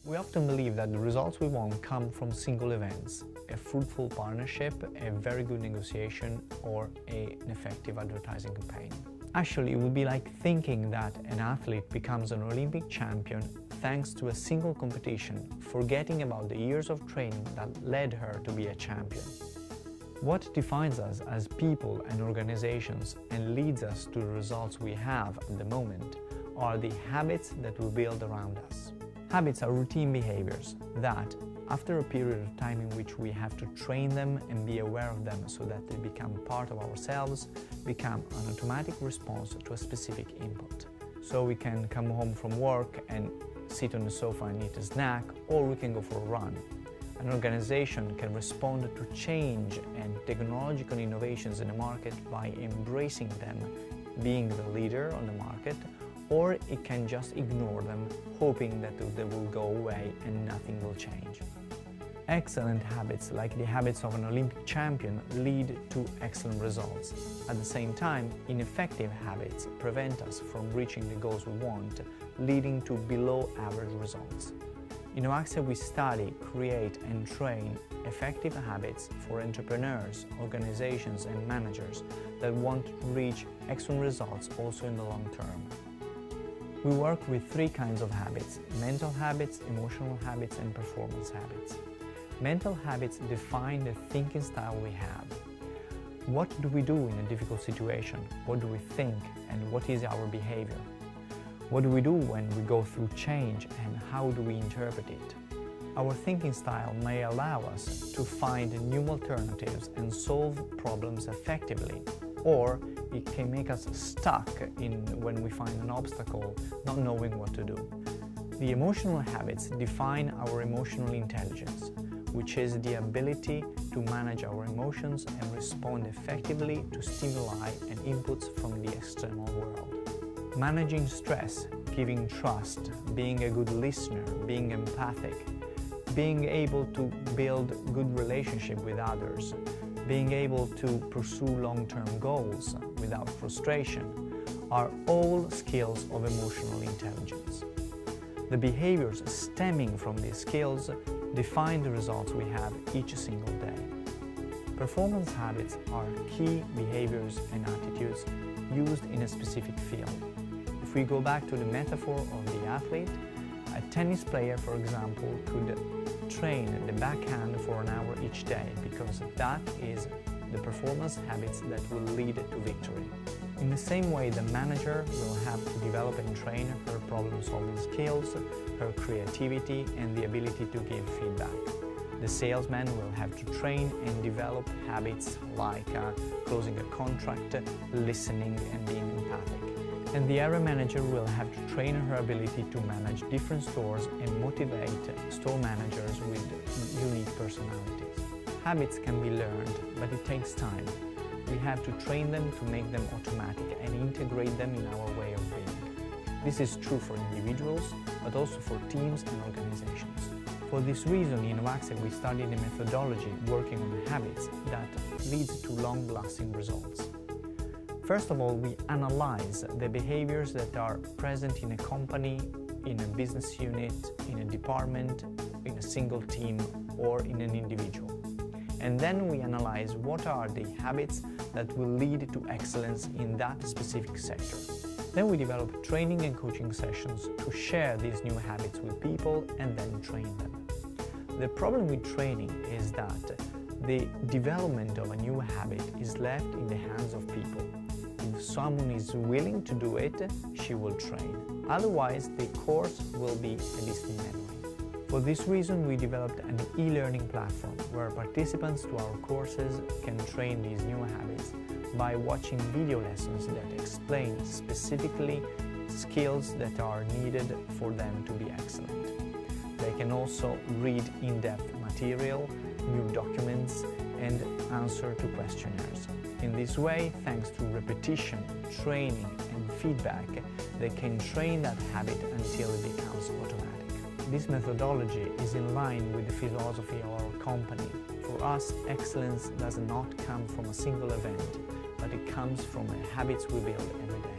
We often believe that the results we want come from single events, a fruitful partnership, a very good negotiation, or an effective advertising campaign. Actually, it would be like thinking that an athlete becomes an Olympic champion thanks to a single competition, forgetting about the years of training that led her to be a champion. What defines us as people and organizations and leads us to the results we have at the moment are the habits that we build around us. Habits are routine behaviors that, after a period of time in which we have to train them and be aware of them so that they become part of ourselves, become an automatic response to a specific input. So we can come home from work and sit on the sofa and eat a snack, or we can go for a run. An organization can respond to change and technological innovations in the market by embracing them, being the leader on the market, or it can just ignore them, hoping that they will go away and nothing will change. Excellent habits, like the habits of an Olympic champion, lead to excellent results. At the same time, ineffective habits prevent us from reaching the goals we want, leading to below-average results. In Novaxia, we study, create and train effective habits for entrepreneurs, organizations and managers that want to reach excellent results also in the long term. We work with three kinds of habits: mental habits, emotional habits and performance habits. Mental habits define the thinking style we have. What do we do in a difficult situation? What do we think and what is our behavior? What do we do when we go through change and how do we interpret it? Our thinking style may allow us to find new alternatives and solve problems effectively, or it can make us stuck when we find an obstacle, not knowing what to do. The emotional habits define our emotional intelligence, which is the ability to manage our emotions and respond effectively to stimuli and inputs from the external world. Managing stress, giving trust, being a good listener, being empathic, being able to build good relationship with others, being able to pursue long-term goals without frustration are all skills of emotional intelligence. The behaviors stemming from these skills define the results we have each single day. Performance habits are key behaviors and attitudes used in a specific field. If we go back to the metaphor of the athlete, a tennis player, for example, could train the backhand for an hour each day because that is the performance habits that will lead to victory. In the same way, the manager will have to develop and train her problem-solving skills, her creativity and the ability to give feedback. The salesman will have to train and develop habits like closing a contract, listening and being empathic. And the area manager will have to train her ability to manage different stores and motivate store managers with unique personalities. Habits can be learned, but it takes time. We have to train them to make them automatic and integrate them in our way of being. This is true for individuals, but also for teams and organizations. For this reason, in Novaxia, we studied a methodology working on habits that leads to long-lasting results. First of all, we analyze the behaviors that are present in a company, in a business unit, in a department, in a single team, or in an individual. And then we analyze what are the habits that will lead to excellence in that specific sector. Then we develop training and coaching sessions to share these new habits with people and then train them. The problem with training is that the development of a new habit is left in the hands of people. If someone is willing to do it, she will train. Otherwise, the course will be a distant memory. For this reason, we developed an e-learning platform where participants to our courses can train these new habits by watching video lessons that explain specifically skills that are needed for them to be excellent. They can also read in-depth material, new documents, and answer to questionnaires. In this way, thanks to repetition, training, and feedback, they can train that habit until it becomes automatic. This methodology is in line with the philosophy of our company. For us, excellence does not come from a single event, but it comes from the habits we build every day.